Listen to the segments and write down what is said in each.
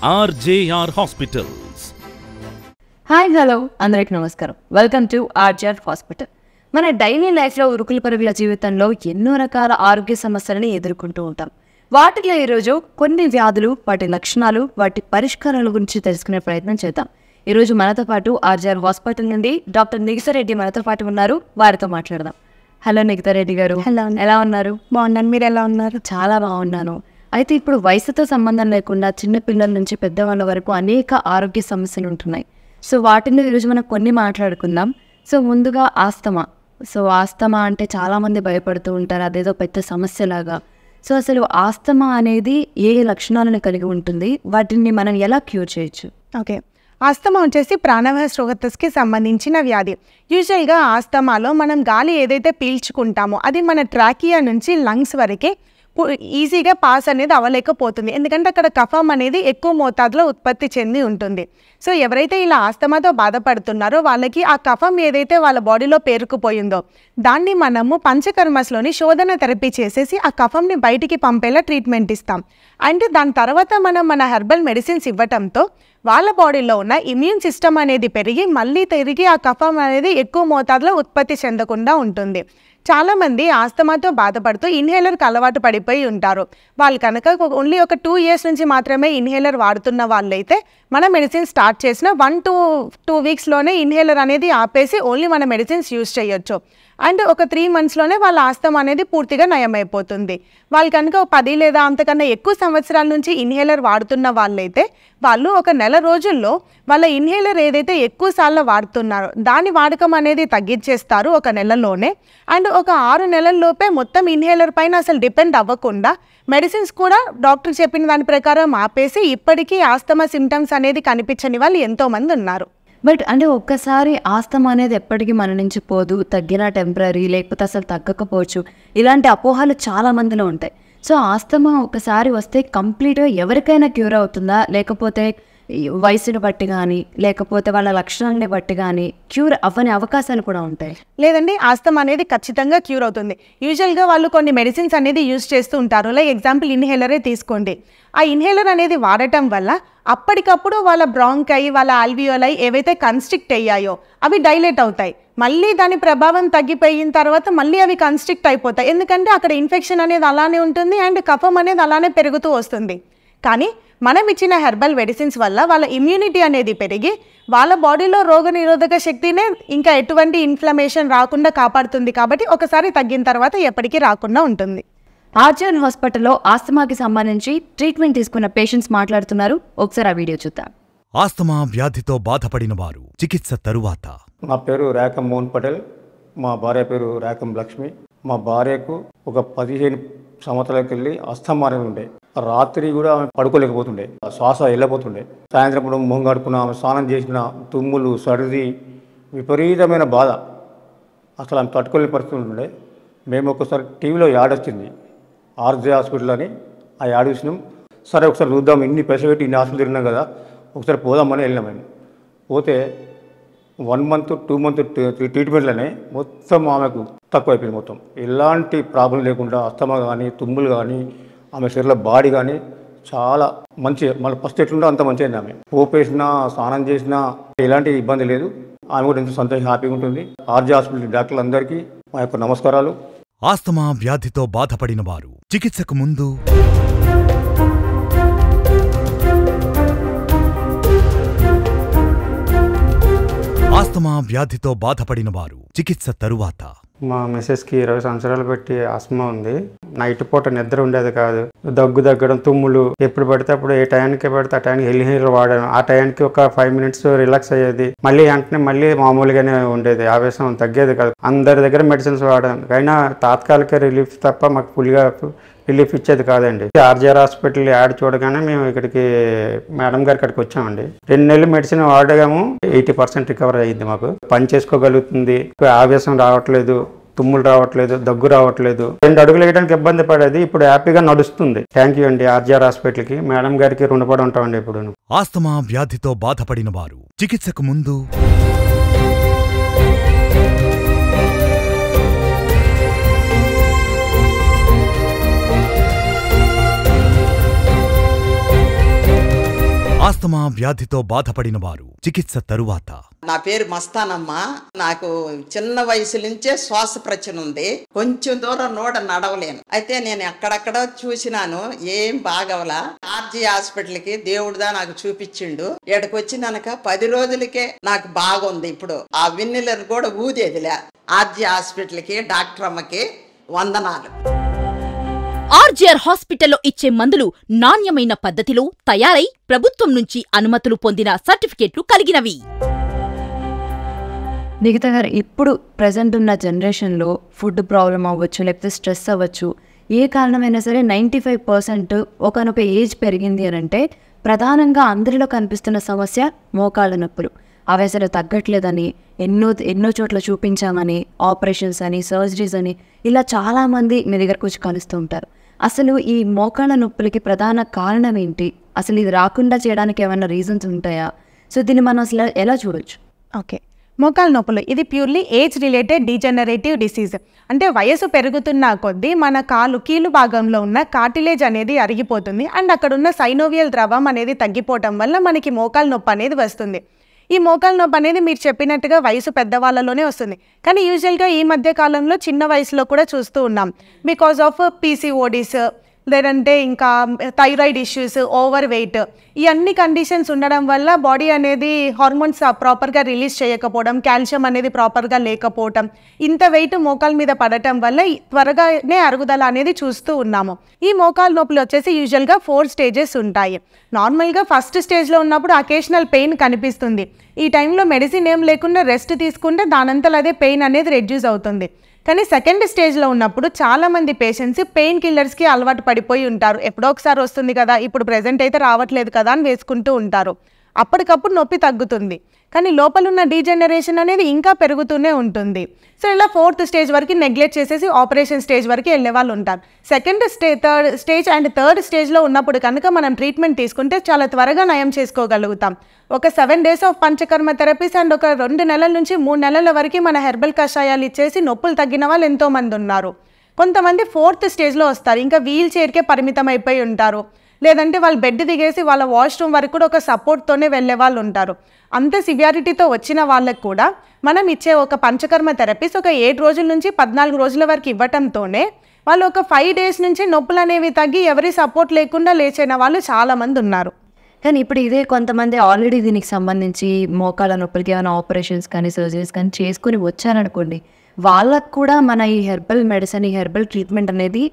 RJR hospitals. Hi hello అందరికి నమస్కారం. Welcome to RJR hospital. మన డైలీ లైఫ్లో ఉరుకుల పరుగుల జీవితంలో ఎన్నో రకాల ఆరోగ్య సమస్యలని ఎదుర్కొంటూ ఉంటాం. వాటిలో ఈరోజు కొన్ని వ్యాధులు, వాటి లక్షణాలు, వాటి పరిష్కారాల గురించి తెలుసుకునే ప్రయత్నం చేద్దాం. ఈరోజు మనతో పాటు ఆర్జేఆర్ హాస్పిటల్ నుండి డాక్టర్ నిగితారెడ్డి మనతో పాటు ఉన్నారు. వారితో మాట్లాడదాం. హలో నిగితారెడ్డి గారు. హలో, ఎలా ఉన్నారు? బాగున్నాను. మీరు ఎలా ఉన్నారు? చాలా బాగున్నాను. అయితే ఇప్పుడు వయసుతో సంబంధం లేకుండా చిన్న పిల్లల నుంచి పెద్దవాళ్ళ వరకు అనేక ఆరోగ్య సమస్యలు ఉంటున్నాయి. సో వాటిని ఈరోజు మనం కొన్ని మాట్లాడుకుందాం. సో ముందుగా ఆస్తమా. సో ఆస్తమా అంటే చాలామంది భయపడుతూ ఉంటారు, అదేదో పెద్ద సమస్యలాగా. సో అసలు ఆస్తమా అనేది ఏ లక్షణాలను కలిగి ఉంటుంది, వాటిని మనం ఎలా క్యూర్ చేయొచ్చు? ఓకే, ఆస్తమా వచ్చేసి ప్రాణవాయు శ్రోతస్కి సంబంధించిన వ్యాధి. యూజువల్గా ఆస్తమాలో మనం గాలి ఏదైతే పీల్చుకుంటామో అది మన ట్రాకియా నుంచి లంగ్స్ వరకే ఈజీగా పాస్ అనేది అవ్వలేకపోతుంది. ఎందుకంటే అక్కడ కఫం అనేది ఎక్కువ మోతాదులో ఉత్పత్తి చెంది ఉంటుంది. సో ఎవరైతే ఇలా ఆస్తమాతో బాధపడుతున్నారో వాళ్ళకి ఆ కఫం ఏదైతే వాళ్ళ బాడీలో పేరుకుపోయిందో దాన్ని మనము పంచకర్మస్లోని శోధన థెరపీ చేసేసి ఆ కఫంని బయటికి పంపేలా ట్రీట్మెంట్ ఇస్తాం. అండ్ దాని తర్వాత మనం మన హెర్బల్ మెడిసిన్స్ ఇవ్వటంతో వాళ్ళ బాడీలో ఉన్న ఇమ్యూన్ సిస్టమ్ అనేది పెరిగి మళ్ళీ తిరిగి ఆ కఫం అనేది ఎక్కువ మోతాదులో ఉత్పత్తి చెందకుండా ఉంటుంది. చాలామంది ఆస్తమాతో బాధపడుతూ ఇన్హేలర్కి అలవాటు పడిపోయి ఉంటారు. వాళ్ళు కనుక ఓన్లీ ఒక 2 years నుంచి మాత్రమే ఇన్హేలర్ వాడుతున్న వాళ్ళైతే మన మెడిసిన్ స్టార్ట్ చేసిన 1 to 2 weeksలోనే ఇన్హేలర్ అనేది ఆపేసి ఓన్లీ మన మెడిసిన్స్ యూజ్ చేయొచ్చు. అండ్ ఒక 3 monthsలోనే వాళ్ళ ఆస్తమా అనేది పూర్తిగా నయమైపోతుంది. వాళ్ళు కనుక 10 లేదా అంతకన్నా ఎక్కువ సంవత్సరాల నుంచి ఇన్హేలర్ వాడుతున్న వాళ్ళైతే వాళ్ళు ఒక నెల రోజుల్లో వాళ్ళ ఇన్హేలర్ ఏదైతే ఎక్కువ సార్లు వాడుతున్నారో దాని వాడకం అనేది తగ్గించేస్తారు ఒక నెలలోనే. అండ్ ఒక 6 నెలల్లోపే మొత్తం ఇన్హేలర్ పైన అసలు డిపెండ్ అవ్వకుండా మెడిసిన్స్ కూడా డాక్టర్ చెప్పిన దాని ప్రకారం ఆపేసి ఇప్పటికీ ఆస్తమా సిమ్టమ్స్ అనేది కనిపించని వాళ్ళు ఎంతోమంది ఉన్నారు. బట్ అంటే ఒక్కసారి ఆస్తమా అనేది ఎప్పటికీ మన నుంచి పోదు, తగ్గిన టెంపరీ, లేకపోతే అసలు తగ్గకపోవచ్చు, ఇలాంటి అపోహలు చాలా మందిలో ఉంటాయి. సో ఆస్తమా ఒకసారి వస్తే కంప్లీట్గా ఎవరికైనా క్యూర్ అవుతుందా, లేకపోతే వయసుని బట్టి కానీ లేకపోతే వాళ్ళ లక్షణాలని బట్టి కానీ క్యూర్ అవ్వని అవకాశాలు కూడా ఉంటాయి? లేదండి, ఆస్తమా అనేది ఖచ్చితంగా క్యూర్ అవుతుంది. యూజువల్గా వాళ్ళు కొన్ని మెడిసిన్స్ అనేది యూజ్ చేస్తూ ఉంటారు. లైక్ ఎగ్జాంపుల్ ఇన్హేలరే తీసుకోండి. ఆ ఇన్హేలర్ అనేది వాడటం వల్ల అప్పటికప్పుడు వాళ్ళ బ్రాంకై, వాళ్ళ ఆల్వియోలై ఏవైతే కన్స్ట్రిక్ట్ అయ్యాయో అవి డైలేట్ అవుతాయి. మళ్ళీ దాని ప్రభావం తగ్గిపోయిన తర్వాత మళ్ళీ అవి కన్స్ట్రిక్ట్ అయిపోతాయి. ఎందుకంటే అక్కడ ఇన్ఫెక్షన్ అనేది అలానే ఉంటుంది అండ్ కఫం అనేది అలానే పెరుగుతూ వస్తుంది. కానీ మనం ఇచ్చిన హెర్బల్ మెడిసిన్స్ వల్ల వాళ్ళ ఇమ్యూనిటీ అనేది పెరిగి వాళ్ళ బాడీలో రోగనిరోధక శక్తినే ఇంకా ఎటువంటి ఇన్ఫ్లమేషన్ రాకుండా కాపాడుతుంది. కాబట్టి ఒకసారి తగ్గిన తర్వాత ఎప్పటికీ రాకుండా ఉంటుంది. ఆర్జేఆర్ హాస్పిటల్లో ఆస్తమాకి సంబంధించి ట్రీట్మెంట్ తీసుకున్న పేషెంట్స్ మాట్లాడుతున్నారు. ఒకసారి ఆ వీడియో చూద్దాం. ఆస్తమా వ్యాధితో బాధపడిన వారు చికిత్స తరువాత. నా పేరు రేఖం మోహన్ పటేల్, మా భార్య పేరు రేఖం లక్ష్మి. మా భార్యకు ఒక 15 సంవత్సరాలకు వెళ్ళి ఆస్తమా అనేది ఉండే. రాత్రి కూడా ఆమె పడుకోలేకపోతుండే, శ్వాస వెళ్ళిపోతుండే. సాయంత్రం కూడా మొహం కడుక్కున్న, ఆమె స్నానం చేసిన, తుమ్ములు, సర్ది, విపరీతమైన బాధ, అసలు ఆమె తట్టుకోలేని పరిస్థితి ఉంటుండే. మేము ఒకసారి టీవీలో యాడ్ వచ్చింది, ఆర్జే హాస్పిటల్ అని. ఆ యాడ్ చూసినాం. సరే ఒకసారి చూద్దాం, ఇన్ని పైసలు పెట్టి ఇన్ని హాస్పిటల్ తిరిగినాం కదా, ఒకసారి పోదామని వెళ్ళినాం. మేము పోతే 1 month 2 month ట్రీట్మెంట్లోనే మొత్తం ఆమెకు తక్కువ అయిపోయింది. మొత్తం ఎలాంటి ప్రాబ్లం లేకుండా ఆస్తమా కానీ, తుమ్ములు కానీ, ఆమె శరీర బాడీ కానీ చాలా మంచి, మళ్ళీ ఫస్ట్ ఎట్లుండో అంత మంచిగా అయింది. ఆమె పోపేసినా, స్నానం చేసినా ఎలాంటి ఇబ్బంది లేదు. ఆమె కూడా ఎంతో సంతోషం, హ్యాపీగా ఉంటుంది. ఆర్జే హాస్పిటల్ డాక్టర్లందరికీ మా యొక్క నమస్కారాలు. ఆస్తమా వ్యాధితో బాధపడిన వారు చికిత్సకు ముందు, ఆస్తమా వ్యాధితో బాధపడిన వారు చికిత్స తరువాత. మా మిసెస్కి 20 సంవత్సరాలు పెట్టి ఆస్తమా ఉంది. నైట్ పూట నిద్ర ఉండేది కాదు, దగ్గు తగ్గడం, తుమ్ములు, ఎప్పుడు పడితే అప్పుడు ఏ టైంకి పడితే ఆ టైంకి ఇన్హేలర్ వాడాను. ఆ టైంకి ఒక 5 minutes రిలాక్స్ అయ్యేది, మళ్ళీ వెంటనే మళ్ళీ మామూలుగానే ఉండేది, ఆవేశం తగ్గేది కాదు. అందరి దగ్గర మెడిసిన్స్ వాడాను, అయినా తాత్కాలిక రిలీఫ్ తప్ప మాకు ఫుల్గా రిలీఫ్ ఇచ్చేది కాదండి. ఆర్జేఆర్ హాస్పిటల్ యాడ్ చూడగానే మేము ఇక్కడికి మేడం గారి ఇక్కడికి వచ్చామండి. 2 నెలలు మెడిసిన్ వాడగాము 80% రికవర్ అయ్యింది. మాకు పని చేసుకోగలుగుతుంది, ఆవేశం రావట్లేదు, తుమ్ములు రావట్లేదు, దగ్గు రావట్లేదు, 2 అడుగులు వేయడానికి ఇబ్బంది పడేది, ఇప్పుడు హ్యాపీగా నడుస్తుంది. థ్యాంక్ యూ అండి ఆర్జేఆర్ హాస్పిటల్కి, మేడం గారికి రుణపడి ఉంటామండి. ఇప్పుడు ఆస్తమా వ్యాధితో బాధపడిన వారు చికిత్సకు ముందు, ఆస్తమా వ్యాధితో బాధపడిన వారు చికిత్స తరువాత. నా పేరు మస్తానమ్మ. నాకు చిన్న వయసు నుంచే శ్వాస ప్రచన ఉంది. కొంచెం దూరం నడవలేను. అయితే నేను ఎక్కడెక్కడ చూసినాను, ఏం బాగవలా. ఆర్జీ హాస్పిటల్కి దేవుడుదా నాకు చూపించిండు. ఇక్కడికి వచ్చినాక 10 రోజులకే నాకు బాగుంది. ఇప్పుడు ఆ విన్నీలర్ కూడా ఊదేదిలే. ఆర్జీ హాస్పిటల్కి డాక్టర్ అమ్మకి వందనాలు. ఆర్జీఆర్ హాస్పిటల్లో ఇచ్చే మందులు నాణ్యమైన పద్ధతిలో తయారై ప్రభుత్వం నుంచి అనుమతులు పొందిన సర్టిఫికెట్లు కలిగినవి. నిఖిత గారు, ఇప్పుడు ప్రజెంట్ ఉన్న జనరేషన్లో ఫుడ్ ప్రాబ్లం అవ్వచ్చు, లేకపోతే స్ట్రెస్ అవ్వచ్చు, ఏ కారణమైనా సరే 95% ఒకనొక ఏజ్ పెరిగింది అని అంటే ప్రధానంగా అందరిలో కనిపిస్తున్న సమస్య మోకాళ్ళ నొప్పులు. అవి అసలు తగ్గట్లేదని ఎన్నో చోట్ల చూపించామని, ఆపరేషన్స్ అని, సర్జరీస్ అని, ఇలా చాలామంది మీ దగ్గరకు వచ్చి కలుస్తూ ఉంటారు. అసలు ఈ మోకాళ్ళ నొప్పులకి ప్రధాన కారణం ఏంటి? అసలు ఇది రాకుండా చేయడానికి ఏమైనా రీజన్స్ ఉంటాయా? సో దీన్ని మనం అసలు ఎలా చూడొచ్చు? ఓకే, మోకాళ్ళ నొప్పులు ఇది purely age related degenerative disease. అంటే వయసు పెరుగుతున్న కొద్దీ మన కీలు భాగంలో ఉన్న కార్టిలేజ్ అనేది అరిగిపోతుంది అండ్ అక్కడ ఉన్న సైనోవియల్ ద్రవం అనేది తగ్గిపోవటం వల్ల మనకి మోకాళ్ళ నొప్పి అనేది వస్తుంది. ఈ మోకాళ్ళ నొప్పి అనేది మీరు చెప్పినట్టుగా వయసు పెద్దవాళ్ళలోనే వస్తుంది. కానీ యూజువల్గా ఈ మధ్య కాలంలో చిన్న వయసులో కూడా చూస్తూ ఉన్నాం. బికాజ్ ఆఫ్ పీసీఓడీస్, లేదంటే ఇంకా థైరాయిడ్ ఇష్యూస్, ఓవర్ వెయిట్, ఈ అన్ని కండిషన్స్ ఉండడం వల్ల బాడీ అనేది హార్మోన్స్ ప్రాపర్గా రిలీజ్ చేయకపోవడం, కాల్షియం అనేది ప్రాపర్గా లేకపోవడం, ఇంత వెయిట్ మోకాళ్ళ మీద పడటం వల్ల త్వరగానే అరుగుదల అనేది చూస్తూ ఉన్నాము. ఈ మోకాళ్ళ నొప్పులు వచ్చేసి యూజువల్గా 4 స్టేజెస్ ఉంటాయి. నార్మల్గా ఫస్ట్ స్టేజ్లో ఉన్నప్పుడు అకేషనల్ పెయిన్ కనిపిస్తుంది. ఈ టైంలో మెడిసిన్ ఏం లేకుండా రెస్ట్ తీసుకుంటే దానంతలో అదే పెయిన్ అనేది రెడ్యూస్ అవుతుంది. కానీ సెకండ్ స్టేజ్లో ఉన్నప్పుడు చాలామంది పేషెంట్స్ పెయిన్ కిల్లర్స్కి అలవాటు పడిపోయి ఉంటారు. ఎప్పుడో ఒకసారి వస్తుంది కదా, ఇప్పుడు ప్రెజెంట్ అయితే రావట్లేదు కదా అని వేసుకుంటూ ఉంటారు. అప్పటికప్పుడు నొప్పి తగ్గుతుంది, కానీ లోపల ఉన్న డీజనరేషన్ అనేది ఇంకా పెరుగుతూనే ఉంటుంది. సో ఇలా 4th స్టేజ్ వరకు నెగ్లెక్ట్ చేసేసి ఆపరేషన్ స్టేజ్ వరకు వెళ్ళే వాళ్ళు ఉంటారు. Second third stage and third స్టేజ్లో ఉన్నప్పుడు కనుక మనం ట్రీట్మెంట్ తీసుకుంటే చాలా త్వరగా నయం చేసుకోగలుగుతాం. ఒక 7 days of panchakarma therapies and ఒక 2 నెలల నుంచి 3 నెలల వరకు మన హెర్బల్ కషాయాలు ఇచ్చేసి నొప్పులు తగ్గిన వాళ్ళు ఎంతోమంది ఉన్నారు. కొంతమంది 4th స్టేజ్లో వస్తారు, ఇంకా వీల్ చైర్కే పరిమితం అయిపోయి ఉంటారు, లేదంటే వాళ్ళు బెడ్ దిగేసి వాళ్ళ వాష్రూమ్ వరకు కూడా ఒక సపోర్ట్తోనే వెళ్ళే వాళ్ళు ఉంటారు. అంత సివియారిటీతో వచ్చిన వాళ్ళకు కూడా మనం ఇచ్చే ఒక పంచకర్మ థెరపీస్ ఒక 7 రోజుల నుంచి 14 రోజుల వరకు ఇవ్వటంతోనే వాళ్ళు ఒక 5 days నుంచి నొప్పులు అనేవి తగ్గి ఎవరి సపోర్ట్ లేకుండా లేచిన వాళ్ళు చాలామంది ఉన్నారు. కానీ ఇప్పుడు ఇదే కొంతమంది ఆల్రెడీ దీనికి సంబంధించి మోకాళ్ళ నొప్పులకి ఏమైనా ఆపరేషన్స్ కానీ సర్జరీస్ కానీ చేసుకుని వచ్చారనుకోండి, వాళ్ళకు కూడా మన ఈ హెర్బల్ మెడిసిన్, ఈ హెర్బల్ ట్రీట్మెంట్ అనేది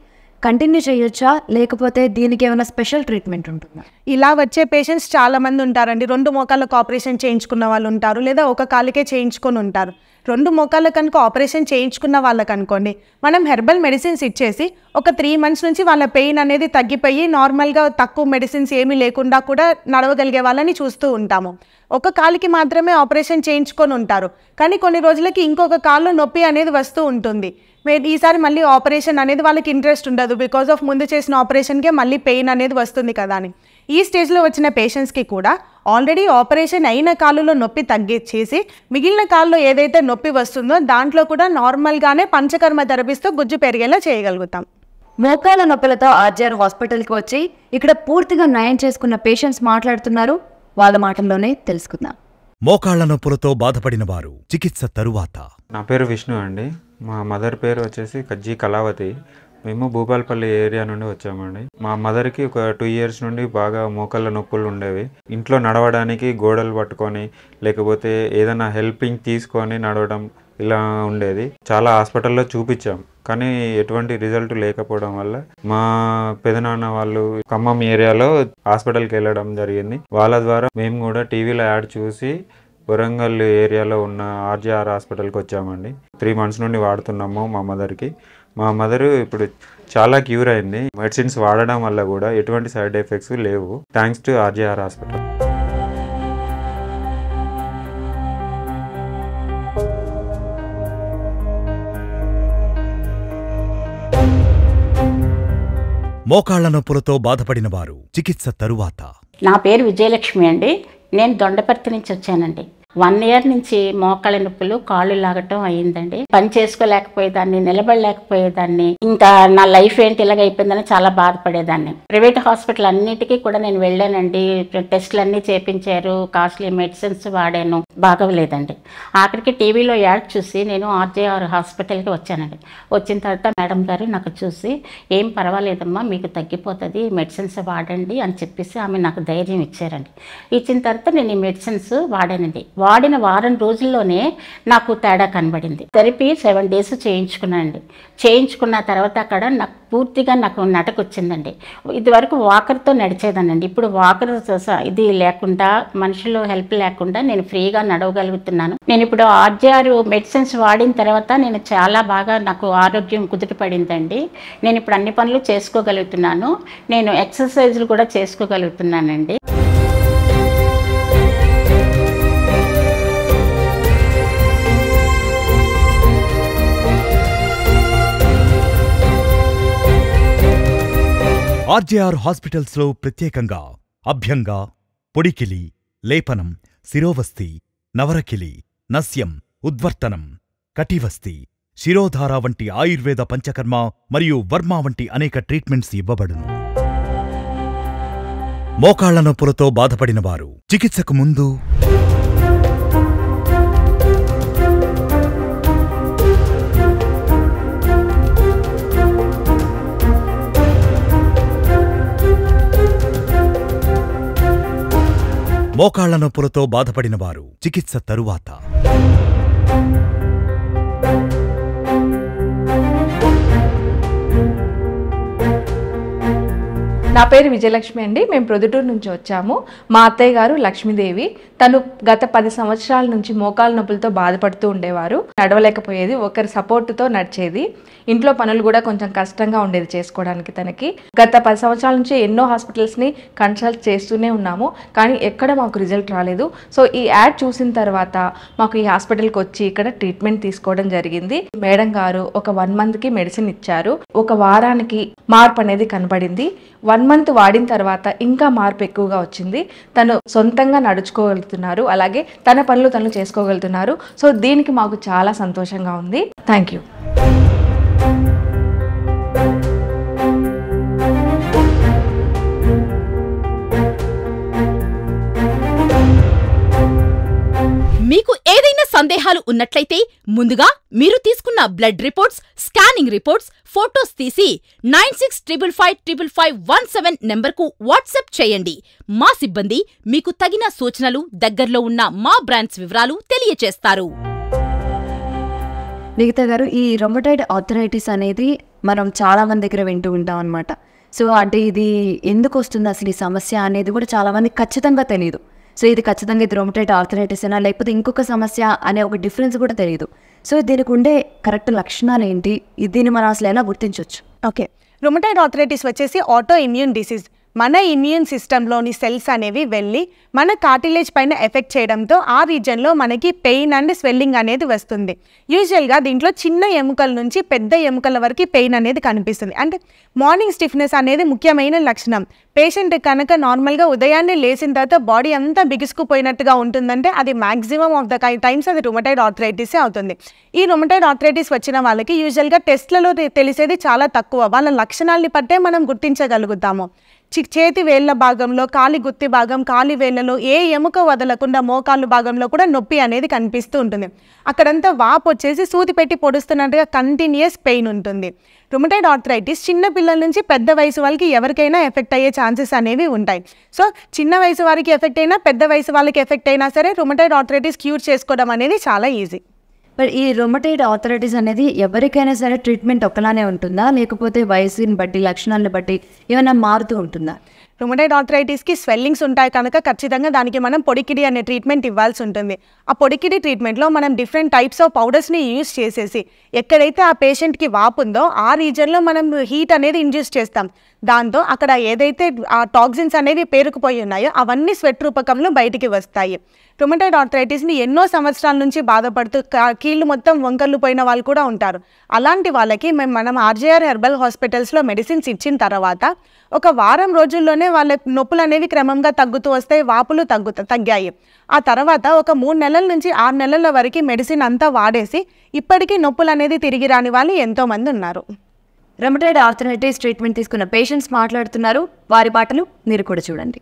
కంటిన్యూ చేయొచ్చా, లేకపోతే దీనికి ఏమైనా స్పెషల్ ట్రీట్మెంట్ ఉంటుందా? ఇలా వచ్చే పేషెంట్స్ చాలామంది ఉంటారండి. 2 మోకాళ్ళకు ఆపరేషన్ చేయించుకున్న వాళ్ళు ఉంటారు, లేదా ఒక కాలుకే చేయించుకొని ఉంటారు. 2 మోకాళ్ళ కనుక ఆపరేషన్ చేయించుకున్న వాళ్ళకి అనుకోండి, మనం హెర్బల్ మెడిసిన్స్ ఇచ్చేసి ఒక 3 months నుంచి వాళ్ళ పెయిన్ అనేది తగ్గిపోయి నార్మల్గా తక్కువ మెడిసిన్స్ ఏమీ లేకుండా కూడా నడవగలిగే వాళ్ళని చూస్తూ ఉంటాము. ఒక కాలుకి మాత్రమే ఆపరేషన్ చేయించుకొని ఉంటారు, కానీ కొన్ని రోజులకి ఇంకొక కాల్లో నొప్పి అనేది వస్తూ ఉంటుంది. ఈసారి మళ్ళీ ఆపరేషన్ అనేది వాళ్ళకి ఇంట్రెస్ట్ ఉండదు, బికాజ్ ఆఫ్ ముందు చేసిన ఆపరేషన్కే మళ్ళీ పెయిన్ అనేది వస్తుంది కదా అని. ఈ స్టేజ్లో వచ్చిన పేషెంట్స్కి కూడా ఆల్రెడీ ఆపరేషన్ అయిన కాలులో నొప్పి తగ్గించేసి మిగిలిన కాల్లో ఏదైతే నొప్పి వస్తుందో దాంట్లో కూడా నార్మల్గానే పంచకర్మ థెరపీస్తో గుజ్జు పెరిగేలా చేయగలుగుతాం. మోకాళ్ళ నొప్పులతో ఆర్జీఆర్ హాస్పిటల్కి వచ్చి ఇక్కడ పూర్తిగా నయం చేసుకున్న పేషెంట్స్ మాట్లాడుతున్నారు, వాళ్ళ మాటల్లోనే తెలుసుకుందాం. మోకాళ్ల నొప్పులతో బాధపడిన వారు చికిత్స తరువాత. నా పేరు విష్ణు అండి. మా మదర్ పేరు వచ్చేసి కజ్జీ కళావతి. మేము భూపాలపల్లి ఏరియా నుండి వచ్చామండి. మా మదర్కి ఒక 2 years నుండి బాగా మోకాళ్ళ నొప్పులు ఉండేవి. ఇంట్లో నడవడానికి గోడలు పట్టుకొని లేకపోతే ఏదైనా హెల్పింగ్ తీసుకొని నడవడం ఇలా ఉండేది. చాలా హాస్పిటల్లో చూపించాం, కానీ ఎటువంటి రిజల్ట్ లేకపోవడం వల్ల మా పెదనాన్న వాళ్ళు ఖమ్మం ఏరియాలో హాస్పిటల్కి వెళ్ళడం జరిగింది. వాళ్ళ ద్వారా మేము కూడా టీవీలో యాడ్ చూసి వరంగల్ ఏరియాలో ఉన్న ఆర్జీఆర్ హాస్పిటల్కి వచ్చామండి. 3 months నుండి వాడుతున్నాము మా మదర్కి. మా మదర్ ఇప్పుడు చాలా క్యూర్ అయింది. మెడిసిన్స్ వాడడం వల్ల కూడా ఎటువంటి సైడ్ ఎఫెక్ట్స్ లేవు, థ్యాంక్స్ టు ఆర్జీఆర్ హాస్పిటల్. మోకాళ్ల నొప్పులతో బాధపడిన వారు చికిత్స తరువాత. నా పేరు విజయలక్ష్మి అండి. నేను దొండపర్తి నుంచి వచ్చానండి. 1 ఇయర్ నుంచి మోకాళ్ళ నొప్పులు, కాళ్ళు లాగటం అయ్యిందండి. పని చేసుకోలేకపోయేదాన్ని, నిలబడలేకపోయేదాన్ని. ఇంకా నా లైఫ్ ఏంటి ఇలాగ అయిపోయిందని చాలా బాధపడేదాన్ని. ప్రైవేట్ హాస్పిటల్ అన్నిటికీ కూడా నేను వెళ్ళానండి. టెస్టులు అన్నీ చేపించారు, కాస్ట్లీ మెడిసిన్స్ వాడాను, బాగోలేదండి. ఆఖరికి టీవీలో యాడ్ చూసి నేను ఆర్జేఆర్ హాస్పిటల్కి వచ్చానండి. వచ్చిన తర్వాత మేడం గారు నాకు చూసి, ఏం పర్వాలేదమ్మా, మీకు తగ్గిపోతుంది, మెడిసిన్స్ వాడండి అని చెప్పేసి ఆమె నాకు ధైర్యం ఇచ్చారండి. ఇచ్చిన తర్వాత నేను ఈ మెడిసిన్స్ వాడానండి. వాడిన వారం రోజుల్లోనే నాకు తేడా కనబడింది. Therapy 7 days చేయించుకున్నానండి. చేయించుకున్న తర్వాత అక్కడ నాకు పూర్తిగా నటక వచ్చిందండి. ఇదివరకు వాకర్తో నడిచేదానండి. ఇప్పుడు వాకర్ ఇది లేకుండా, మనుషులు హెల్ప్ లేకుండా నేను ఫ్రీగా నడవగలుగుతున్నాను. నేను ఇప్పుడు ఆర్జేఆర్ మెడిసిన్స్ వాడిన తర్వాత నేను చాలా బాగా నాకు ఆరోగ్యం కుదుటపడిందండి. నేను ఇప్పుడు అన్ని పనులు చేసుకోగలుగుతున్నాను. నేను ఎక్సర్సైజులు కూడా చేసుకోగలుగుతున్నానండి. ఆర్జేఆర్ హాస్పిటల్స్లో ప్రత్యేకంగా అభ్యంగ, పొడికిలి, లేపనం, శిరోవస్తి, నవరకిలి, నస్యం, ఉద్వర్తనం, కటివస్తి, శిరోధార వంటి ఆయుర్వేద పంచకర్మ మరియు వర్మ వంటి అనేక ట్రీట్మెంట్స్ ఇవ్వబడును. మోకాళ్ల నొప్పులతో బాధపడిన వారు చికిత్సకు ముందు మోకాళ్ల నొప్పులతో బాధపడిన వారు చికిత్స తరువాత నా పేరు విజయలక్ష్మి అండి. మేము ప్రొద్దుటూరు నుంచి వచ్చాము. మా అత్తయ్య గారు లక్ష్మీదేవి. తను గత 10 సంవత్సరాల నుంచి మోకాళ్ళ నొప్పులతో బాధపడుతూ ఉండేవారు. నడవలేకపోయేది, ఒకరి సపోర్టుతో నడిచేది. ఇంట్లో పనులు కూడా కొంచెం కష్టంగా ఉండేది చేసుకోవడానికి తనకి. గత 10 సంవత్సరాల నుంచి ఎన్నో హాస్పిటల్స్ని కన్సల్ట్ చేస్తూనే ఉన్నాము, కానీ ఎక్కడ మాకు రిజల్ట్ రాలేదు. సో ఈ యాడ్ చూసిన తర్వాత మాకు ఈ హాస్పిటల్కి వచ్చి ఇక్కడ ట్రీట్మెంట్ తీసుకోవడం జరిగింది. మేడం గారు ఒక 1 monthకి మెడిసిన్ ఇచ్చారు. ఒక వారానికి మార్పు అనేది కనబడింది. 1 month వాడిన తర్వాత ఇంకా మార్పు ఎక్కువగా వచ్చింది. తను సొంతంగా నడుచుకోగలుగుతున్నారు, అలాగే తన పనులు తను చేసుకోగలుగుతున్నారు. సో దీనికి మాకు చాలా సంతోషంగా ఉంది. Thank you. మీకు ఏదైనా సందేహాలు ఉన్నట్లయితే ముందుగా మీరు తీసుకున్న blood reports, scanning reports, photos తీసి 96555517 నెంబర్కు వాట్సాప్ చేయండి. మా సిబ్బంది మీకు తగిన సూచనలు, దగ్గరలో ఉన్న మా బ్రాంచ్ వివరాలు తెలియచేస్తారు. నిఖిత గారు, ఈ రొమటాయిడ్ ఆర్థరైటిస్ అనేది మనం చాలా మంది దగ్గర వింటూ ఉంటాం అనమాట. సో అంటే ఇది ఎందుకు వస్తుంది అసలు ఈ సమస్య అనేది కూడా చాలా మంది ఖచ్చితంగా తెలియదు. సో ఇది ఖచ్చితంగా ఇది రొమటాయిడ్ ఆర్థరైటిస్ అయినా లేకపోతే ఇంకొక సమస్య అనే ఒక డిఫరెన్స్ కూడా తెలియదు. సో దీనికి ఉండే కరెక్ట్ లక్షణాలు ఏంటి, దీన్ని మనం అసలు ఎలా గుర్తించవచ్చు? ఓకే, రొమటాయిడ్ ఆర్థరైటిస్ వచ్చేసి ఆటో ఇమ్యూన్ డిసీజ్. మన ఇమ్యూన్ సిస్టంలోని సెల్స్ అనేవి వెళ్ళి మన కార్టిలేజ్ పైన ఎఫెక్ట్ చేయడంతో ఆ రీజన్లో మనకి పెయిన్ అండ్ స్వెల్లింగ్ అనేది వస్తుంది. యూజువల్గా దీంట్లో చిన్న ఎముకల నుంచి పెద్ద ఎముకల వరకు పెయిన్ అనేది కనిపిస్తుంది. అంటే మార్నింగ్ స్టిఫ్నెస్ అనేది ముఖ్యమైన లక్షణం. పేషెంట్ కనుక నార్మల్గా ఉదయాన్నే లేచిన తర్వాత బాడీ అంతా బిగుసుకుపోయినట్టుగా ఉంటుందంటే అది మ్యాక్సిమం ఆఫ్ ద టైమ్స్ అది రొమటాయిడ్ ఆర్థరైటిసే అవుతుంది. ఈ రొమటాయిడ్ ఆర్థరైటిస్ వచ్చిన వాళ్ళకి యూజువల్గా టెస్ట్లలో తెలిసేది చాలా తక్కువ. వాళ్ళ లక్షణాలని బట్టే మనం గుర్తించగలుగుతాము. చేతి వేళ్ల భాగంలో, కాలి గుత్తి భాగం, కాలి వేళ్లలో ఏ ఎముక వదలకుండా మోకాళ్ళు భాగంలో కూడా నొప్పి అనేది కనిపిస్తూ ఉంటుంది. అక్కడంతా వాపు వచ్చేసి సూది పెట్టి పొడుస్తున్నట్టుగా కంటిన్యూస్ పెయిన్ ఉంటుంది. రొమటాయిడ్ ఆర్థరైటిస్ చిన్న పిల్లల నుంచి పెద్ద వయసు వాళ్ళకి ఎవరికైనా ఎఫెక్ట్ అయ్యే ఛాన్సెస్ అనేవి ఉంటాయి. సో చిన్న వయసు వారికి ఎఫెక్ట్ అయినా పెద్ద వయసు వాళ్ళకి ఎఫెక్ట్ అయినా సరే రొమటాయిడ్ ఆర్థరైటిస్ క్యూర్ చేసుకోవడం అనేది చాలా ఈజీ. బట్ ఈ రొమటాయిడ్ ఆర్థరైటిస్ అనేది ఎవరికైనా సరే ట్రీట్మెంట్ ఒకలానే ఉంటుందా, లేకపోతే వయసుని బట్టి లక్షణాలను బట్టి ఏమైనా మారుతూ ఉంటుందా? రొమటాయిడ్ ఆర్థరైటిస్కి స్వెల్లింగ్స్ ఉంటాయి కనుక ఖచ్చితంగా దానికి మనం పొడికిడి అనే ట్రీట్మెంట్ ఇవ్వాల్సి ఉంటుంది. ఆ పొడికిడి ట్రీట్మెంట్లో మనం డిఫరెంట్ టైప్స్ ఆఫ్ పౌడర్స్ని యూజ్ చేసేసి ఎక్కడైతే ఆ పేషెంట్కి వాపు ఉందో ఆ రీజన్లో మనం హీట్ అనేది ఇండ్యూస్ చేస్తాం. దాంతో అక్కడ ఏదైతే ఆ టాక్సిన్స్ అనేవి పేరుకుపోయి ఉన్నాయో అవన్నీ స్వెట్ రూపకంలో బయటికి వస్తాయి. రుమటాయిడ్ ఆర్థరైటిస్ని ఎన్నో సంవత్సరాల నుంచి బాధపడుతూ కీళ్ళు మొత్తం వంకర్లు పోయిన వాళ్ళు కూడా ఉంటారు. అలాంటి వాళ్ళకి మనం ఆర్జేఆర్ హెర్బల్ హాస్పిటల్స్లో మెడిసిన్స్ ఇచ్చిన తర్వాత ఒక వారం రోజుల్లోనే వాళ్ళ నొప్పులు అనేవి క్రమంగా తగ్గుతూ వస్తాయి, వాపులు తగ్గాయి. ఆ తర్వాత ఒక 3 నెలల నుంచి 6 నెలల వరకు మెడిసిన్ అంతా వాడేసి ఇప్పటికీ నొప్పులు అనేది తిరిగి రాని వాళ్ళు ఎంతోమంది ఉన్నారు. రుమటాయిడ్ ఆర్థరైటిస్ ట్రీట్మెంట్ తీసుకున్న పేషెంట్స్ మాట్లాడుతున్నారు, వారి పాటలు మీరు కూడా చూడండి.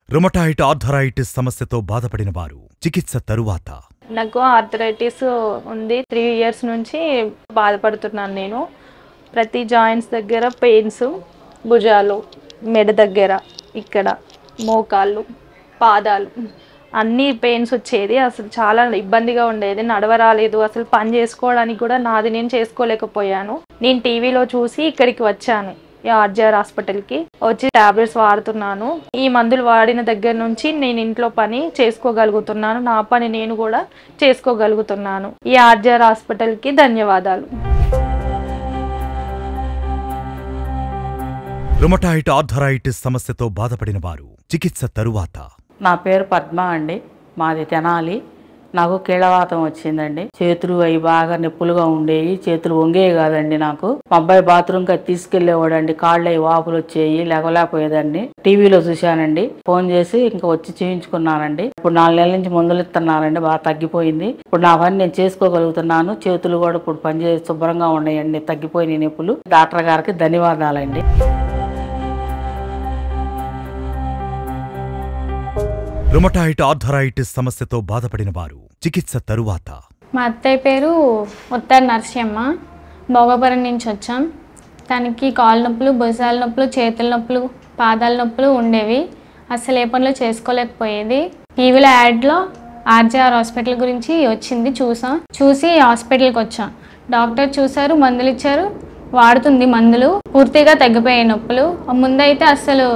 రుమటాయిడ్ ఆర్థరైటిస్ సమస్యతో బాధపడిన వారు చికిత్స తరువాత. నాకు ఆర్థరైటిస్ ఉంది, 3 years నుంచి బాధపడుతున్నాను. నేను ప్రతి జాయింట్స్ దగ్గర పెయిన్స్, భుజాలు, మెడ దగ్గర, ఇక్కడ మోకాళ్ళు, పాదాలు అన్నీ పెయిన్స్ వచ్చేది. అసలు చాలా ఇబ్బందిగా ఉండేది, నడవరాలేదు, అసలు పని చేసుకోవడానికి కూడా నాది నేను చేసుకోలేకపోయాను. నేను టీవీలో చూసి ఇక్కడికి వచ్చాను, ఈ ఆర్జీఆర్ హాస్పిటల్కి వచ్చి టాబ్లెట్స్ వాడుతున్నాను. ఈ మందులు వాడిన దగ్గర నుంచి నేను ఇంట్లో పని చేసుకోగలుగుతున్నాను, నా పని నేను కూడా చేసుకోగలుగుతున్నాను. ఈ ఆర్జీఆర్ హాస్పిటల్కి ధన్యవాదాలు. రుమటాయిడ్ ఆర్థరైటిస్ సమస్యతో బాధపడిన వారు చికిత్స తరువాత. నా పేరు పద్మ అండి, మాది తెనాలి. నాకు కీళ్ళవాతం వచ్చిందండి. చేతులు అవి బాగా నొప్పులుగా ఉండేవి, చేతులు వంగేవి కాదండి. నాకు మా అబ్బాయి బాత్రూమ్కి అది తీసుకెళ్లేవాడండి, కాళ్ళు అవి వాపులు వచ్చేవి, లేకపోయేదాన్ని. టీవీలో చూశానండి, ఫోన్ చేసి ఇంకా వచ్చి చేయించుకున్నానండి. ఇప్పుడు 4 నెలల నుంచి మందులు ఇస్తున్నానండి, బాగా తగ్గిపోయింది. ఇప్పుడు నా పని నేను చేసుకోగలుగుతున్నాను, చేతులు కూడా ఇప్పుడు పనిచేసి శుభ్రంగా ఉన్నాయండి, తగ్గిపోయినాయి నొప్పులు. డాక్టర్ గారికి ధన్యవాదాలండి. రుమటాయిడ్ ఆర్థరైటిస్ సమస్యతో బాధపడిన వారు చికిత్స తరువాత. మా అత్తయ్య పేరు ఉత్తర నరసింహ, భోగపురం నుంచి వచ్చాం. తనకి కాళ్ళ నొప్పులు, భుజాల నొప్పులు, చేతుల నొప్పులు, పాదాల నొప్పులు ఉండేవి. అసలు ఏ పనులు చేసుకోలేకపోయేది. టీవీలో యాడ్లో ఆర్జీఆర్ హాస్పిటల్ గురించి వచ్చింది, చూసి హాస్పిటల్కి వచ్చాం. డాక్టర్ చూశారు, మందులు ఇచ్చారు, వాడుతుంది మందులు. పూర్తిగా తగ్గిపోయాయి నొప్పులు. ముందైతే అసలు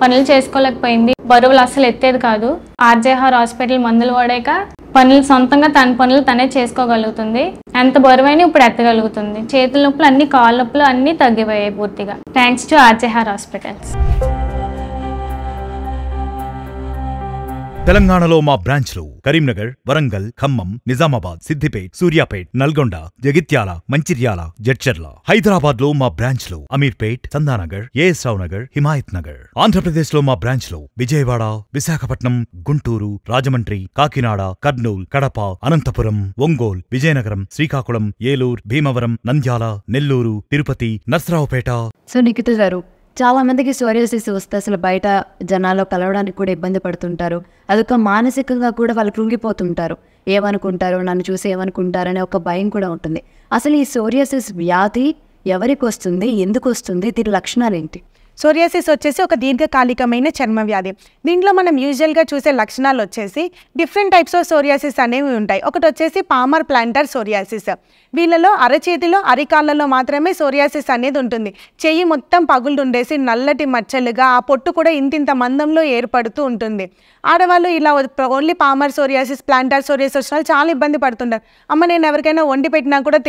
పనులు చేసుకోలేకపోయింది, బరువులు అసలు ఎత్తేది కాదు. ఆర్జీఆర్ హాస్పిటల్ మందులు వాడాక పనులు సొంతంగా తన పనులు తనే చేసుకోగలుగుతుంది. ఎంత బరువైనా ఇప్పుడు ఎత్తగలుగుతుంది. చేతుల నొప్పులు అన్ని, కాళ్ళ నొప్పులు అన్నీ తగ్గిపోయాయి పూర్తిగా. Thanks to RGR hospitals. తెలంగాణలో మా బ్రాంచ్లు కరీంనగర్, వరంగల్, ఖమ్మం, నిజామాబాద్, సిద్దిపేట్, సూర్యాపేట్, నల్గొండ, జగిత్యాల, మంచిర్యాల, జడ్చర్ల. హైదరాబాద్ లో మా బ్రాంచ్లు అమీర్పేట్, చందానగర్, ఏఎస్ రావు నగర్, హిమాయత్ నగర్. ఆంధ్రప్రదేశ్ లో మా బ్రాంచ్లు విజయవాడ, విశాఖపట్నం, గుంటూరు, రాజమండ్రి, కాకినాడ, కర్నూల్, కడప, అనంతపురం, ఒంగోల్, విజయనగరం, శ్రీకాకుళం, ఏలూరు, భీమవరం, నంద్యాల, నెల్లూరు, తిరుపతి, నర్సరావుపేట. సో నిఖిత గారు, చాలా మందికి సోరియాసిస్ వస్తే అసలు బయట జనాల్లో కలవడానికి కూడా ఇబ్బంది పడుతుంటారు. అదొక మానసికంగా కూడా వాళ్ళు కృంగిపోతుంటారు. ఏమనుకుంటారో, నన్ను చూసి ఏమనుకుంటారనే ఒక భయం కూడా ఉంటుంది. అసలు ఈ సోరియాసిస్ వ్యాధి ఎవరికి వస్తుంది, ఎందుకు వస్తుంది, దీని లక్షణాలు ఏంటి? సోరియాసిస్ వచ్చేసి ఒక దీర్ఘకాలికమైన చర్మ వ్యాధి. దీంట్లో మనం యూజువల్గా చూసే లక్షణాలు వచ్చేసి డిఫరెంట్ టైప్స్ ఆఫ్ సోరియాసిస్ అనేవి ఉంటాయి. ఒకటి వచ్చేసి పామర్ ప్లాంటర్ సోరియాసిస్. వీళ్ళలో అరచేతిలో, అరికాళ్ళలో మాత్రమే సోరియాసిస్ అనేది ఉంటుంది. చెయ్యి మొత్తం పగులు ఉండేసి నల్లటి మచ్చలుగా, ఆ పొట్టు కూడా ఇంతింత మందంలో ఏర్పడుతూ ఉంటుంది. ఆడవాళ్ళు ఇలా only palmar psoriasis, plantar psoriasis వచ్చిన వాళ్ళు చాలా ఇబ్బంది పడుతుంటారు. అమ్మ, నేను ఎవరికైనా వండి పెట్టినా కూడా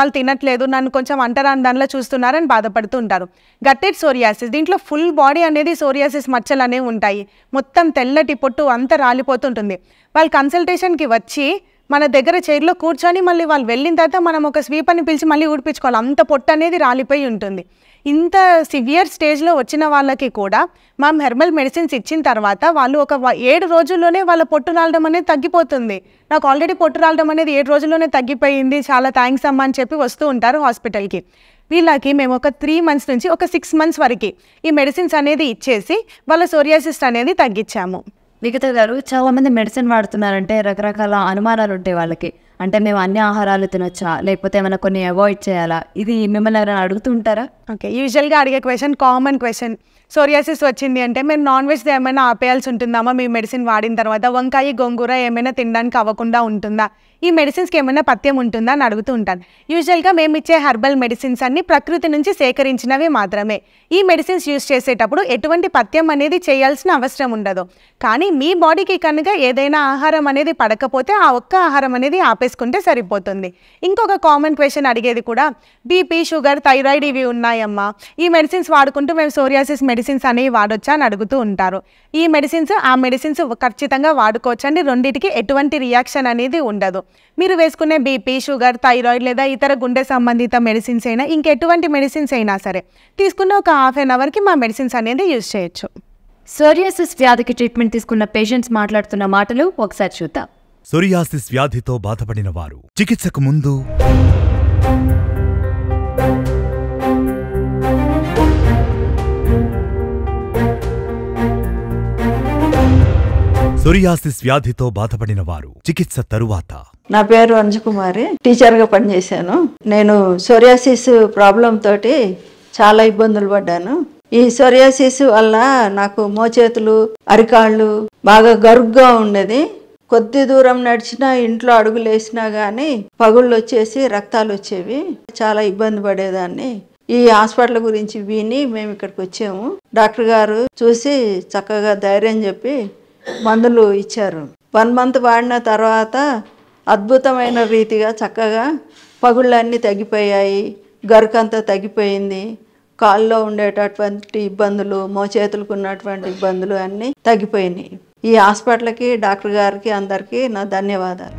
వాళ్ళు తినట్లేదు, నన్ను కొంచెం అంటరాని దానిలో చూస్తున్నారని బాధపడుతూ ఉంటారు. గట్టెడ్ సోరియాసిస్, దీంట్లో ఫుల్ బాడీ అనేది సోరియాసిస్ మచ్చలు అనేవి ఉంటాయి. మొత్తం తెల్లటి పొట్టు అంతా రాలిపోతుంటుంది. వాళ్ళు కన్సల్టేషన్కి వచ్చి మన దగ్గర చైర్లో కూర్చొని మళ్ళీ వాళ్ళు వెళ్ళిన తర్వాత మనం ఒక స్వీపర్ని పిలిచి మళ్ళీ ఊడిపించుకోవాలి. అంత పొట్టు అనేది రాలిపోయి ఉంటుంది. ఇంత సివియర్ స్టేజ్లో వచ్చిన వాళ్ళకి కూడా మనం హెర్బల్ మెడిసిన్స్ ఇచ్చిన తర్వాత వాళ్ళు ఒక 7 రోజుల్లోనే వాళ్ళ పొట్టు రాలడం అనేది తగ్గిపోతుంది. నాకు ఆల్రెడీ పొట్టు రాలడం అనేది 7 రోజుల్లోనే తగ్గిపోయింది, చాలా థ్యాంక్స్ అమ్మ అని చెప్పి వస్తూ ఉంటారు హాస్పిటల్కి. వీళ్ళకి మేము ఒక 3 months నుంచి ఒక 6 months వరకు ఈ మెడిసిన్స్ అనేది ఇచ్చేసి వాళ్ళ సోరియాసిస్ అనేది తగ్గించాము. నిఖిత గారు, చాలామంది మెడిసిన్ వాడుతున్నారంటే రకరకాల అనుమానాలు ఉంటాయి వాళ్ళకి. అంటే మేము అన్ని ఆహారాలు తినొచ్చా, లేకపోతే ఏమైనా కొన్ని అవాయిడ్ చేయాలా, ఇది మిమ్మల్ని ఎవరైనా అడుగుతుంటారా? ఓకే, యూజువల్గా అడిగే క్వశ్చన్, కామన్ క్వశ్చన్, సోరియాసిస్ వచ్చింది అంటే మేము నాన్ వెజ్ ఏమైనా ఆపేయాల్సి ఉంటుందామా మీ మెడిసిన్ వాడిన తర్వాత, వంకాయ, గోంగూర ఏమైనా తినడానికి అవ్వకుండా ఉంటుందా, ఈ మెడిసిన్స్కి ఏమైనా పథ్యం ఉంటుందా అని అడుగుతూ ఉంటాను. యూజువల్గా మేము ఇచ్చే హెర్బల్ మెడిసిన్స్ అన్ని ప్రకృతి నుంచి సేకరించినవి మాత్రమే. ఈ మెడిసిన్స్ యూజ్ చేసేటప్పుడు ఎటువంటి పథ్యం అనేది చేయాల్సిన అవసరం ఉండదు. కానీ మీ బాడీకి కనుక ఏదైనా ఆహారం అనేది పడకపోతే ఆ ఒక్క ఆహారం అనేది ఆపేసుకుంటే సరిపోతుంది. ఇంకొక కామన్ క్వశ్చన్ అడిగేది కూడా బీపీ, షుగర్, థైరాయిడ్ ఇవి ఉన్నాయమ్మా, ఈ మెడిసిన్స్ వాడుకుంటూ మేము సోరియాసిస్ మెడిసిన్స్ అనేవి వాడొచ్చా అని అడుగుతూ ఉంటారు. ఈ మెడిసిన్స్ ఆ మెడిసిన్స్ ఖచ్చితంగా వాడుకోవచ్చండి. రెండింటికి ఎటువంటి రియాక్షన్ అనేది ఉండదు. మీరు వేసుకునే బీపీ, షుగర్, థైరాయిడ్ లేదా ఇతర గుండె సంబంధిత మెడిసిన్స్ అయినా ఇంకెటువంటి మెడిసిన్స్ అయినా సరే తీసుకున్న ఒక హాఫ్ అన్ అవర్కి మా మెడిసిన్స్ అనేది యూజ్ చేయొచ్చు. సోరియాసిస్ వ్యాధికి ట్రీట్మెంట్ తీసుకున్న పేషెంట్స్ మాట్లాడుతున్న మాటలు ఒకసారి చూద్దాం. సోరియాసిస్ వ్యాధితో బాధపడిన వారు చికిత్సకు ముందు సోరియాసిస్ వ్యాధితో బాధపడిన వారు చికిత్స తరువాత. నా పేరు అంజుకుమారి, టీచర్గా పనిచేశాను. నేను సోరియాసిస్ ప్రాబ్లం తోటి చాలా ఇబ్బందులు పడ్డాను. ఈ సోరియాసిస్ వల్ల నాకు మోచేతులు, అరికాళ్ళు బాగా గరుగ్గా ఉండేది. కొద్ది దూరం నడిచినా, ఇంట్లో అడుగులు వేసినా కానీ పగుళ్ళు వచ్చేసి రక్తాలు వచ్చేవి. చాలా ఇబ్బంది పడేదాన్ని. ఈ హాస్పిటల్ గురించి విని మేము ఇక్కడికి వచ్చాము. డాక్టర్ గారు చూసి చక్కగా ధైర్యం చెప్పి మందులు ఇచ్చారు. 1 మంత్ వాడిన తర్వాత అద్భుతమైన రీతిగా చక్కగా పగుళ్ళన్నీ తగ్గిపోయాయి, గరుకంతా తగ్గిపోయింది. కాళ్ళలో ఉండేటటువంటి ఇబ్బందులు, మోచేతులకు ఉన్నటువంటి ఇబ్బందులు అన్నీ తగ్గిపోయినాయి. ఈ హాస్పిటల్కి, డాక్టర్ గారికి, అందరికీ నా ధన్యవాదాలు.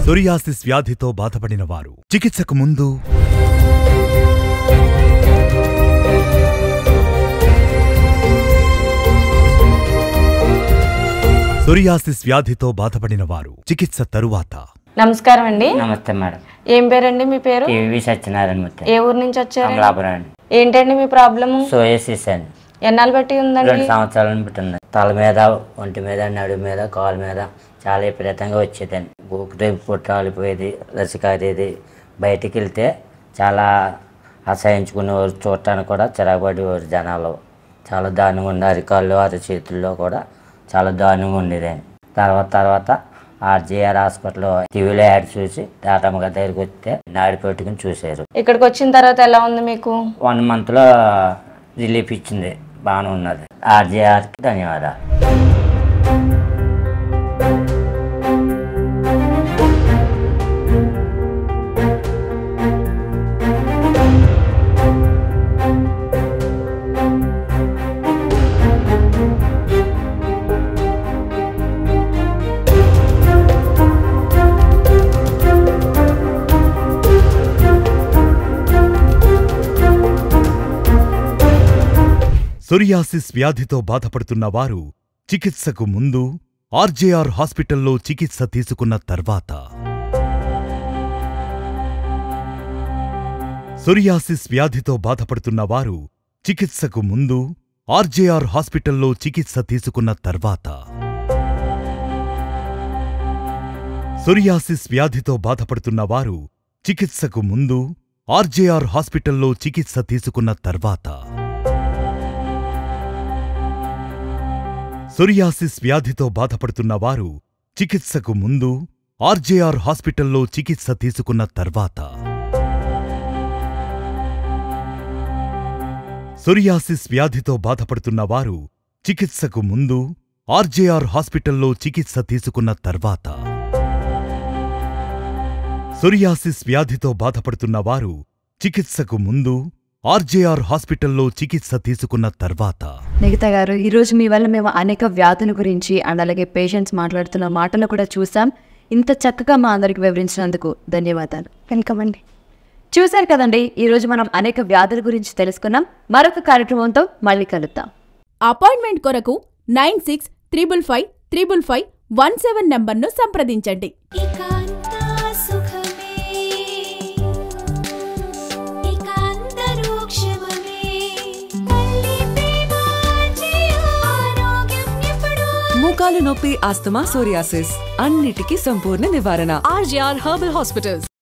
సోరియాసిస్ వ్యాధితో బాధపడిన వారు చికిత్సకు ముందు సోరియాసిస్ వ్యాధితో బాధపడిన వారు చికిత్స తరువాత. నమస్కారం అండి. నమస్తే మేడం. ఏం పేరండి మీ పేరు? కేవి సత్యనారాయణ మూర్తి. ఏ ఊరు నుంచి వచ్చారు? అమలాపురం అండి. ఏంటండి మీ ప్రాబ్లము? సోరియాసిస్ అండి. ఎన్నాళ్ళు బట్టి ఉందండి? 2 సంవత్సరాల బట్టి ఉంది. తల మీద, ఒంటి మీద, నడుము మీద, కాలు మీద చాలా విపరీతంగా వచ్చేదండి. ఊపిరి పుట్టాలిపోయేది, రసికారేది. బయటికి వెళ్తే చాలా అసహించుకునేవారు, చూడటానికి కూడా చిరాకుపడేవారు జనాలు. చాలా దారుణంగా ఉండే, అరికాళ్ళు, అరచేతుల్లో కూడా చాలా దారుణంగా ఉండేదండి. తర్వాత ఆర్జీఆర్ హాస్పిటల్లో టీవీలో యాడ్ చూసి డాటమ్మ గారి దగ్గరికి వస్తే నాడి పెట్టుకుని చూశారు. ఇక్కడికి వచ్చిన తర్వాత ఎలా ఉంది మీకు? 1 మంత్లో రిలీఫ్ ఇచ్చింది, బాగానే ఉన్నది. ఆర్జీఆర్కి ధన్యవాదాలు. సోరియాసిస్ వ్యాధితో బాధపడుతున్న వారు చికిత్సకు ముందు ఆర్జేఆర్ హాస్పిటల్లో చికిత్స తీసుకున్న తర్వాత. సోరియాసిస్ వ్యాధితో బాధపడుతున్న వారు చికిత్సకు ముందు ఆర్జేఆర్ హాస్పిటల్లో చికిత్స తీసుకున్న తర్వాత. సోరియాసిస్ వ్యాధితో బాధపడుతున్న వారు చికిత్సకు ముందు ఆర్జేఆర్ హాస్పిటల్లో చికిత్స తీసుకున్న తర్వాత. సోరియాసిస్ వ్యాధితో బాధపడుతున్న వారు చికిత్సకు ముందు ఆర్జేఆర్ హాస్పిటల్లో చికిత్స తీసుకున్న తర్వాత. సోరియాసిస్ వ్యాధితో బాధపడుతున్న వారు చికిత్సకు ముందు ఆర్జేఆర్ హాస్పిటల్లో చికిత్స తీసుకున్న తర్వాత. సోరియాసిస్ వ్యాధితో బాధపడుతున్న వారు చికిత్సకు ముందు ఆర్జేఆర్ హాస్పిటల్లో చికిత్స తీసుకున్న తర్వాత. నిఖిత గారు, ఈరోజు మీ వల్ల మేము అనేక వ్యాధుల గురించి అండ్ అలాగే పేషెంట్స్ మాట్లాడుతున్న మాటలు కూడా చూసాం. ఇంత చక్కగా మా అందరికి వివరించినందుకు ధన్యవాదాలు. వెల్కమ్ అండి. చూశారు కదండి, ఈరోజు మనం అనేక వ్యాధుల గురించి తెలుసుకున్నాం. మరొక కార్యక్రమంతో మళ్ళీ కలుద్దాం. అపాయింట్మెంట్ కొరకు 96555517 నంబర్ను సంప్రదించండి. మోకాలు నొప్పి, ఆస్తమా, సోరియాసిస్ అన్నిటికీ సంపూర్ణ నివారణ. RJR Herbal Hospitals.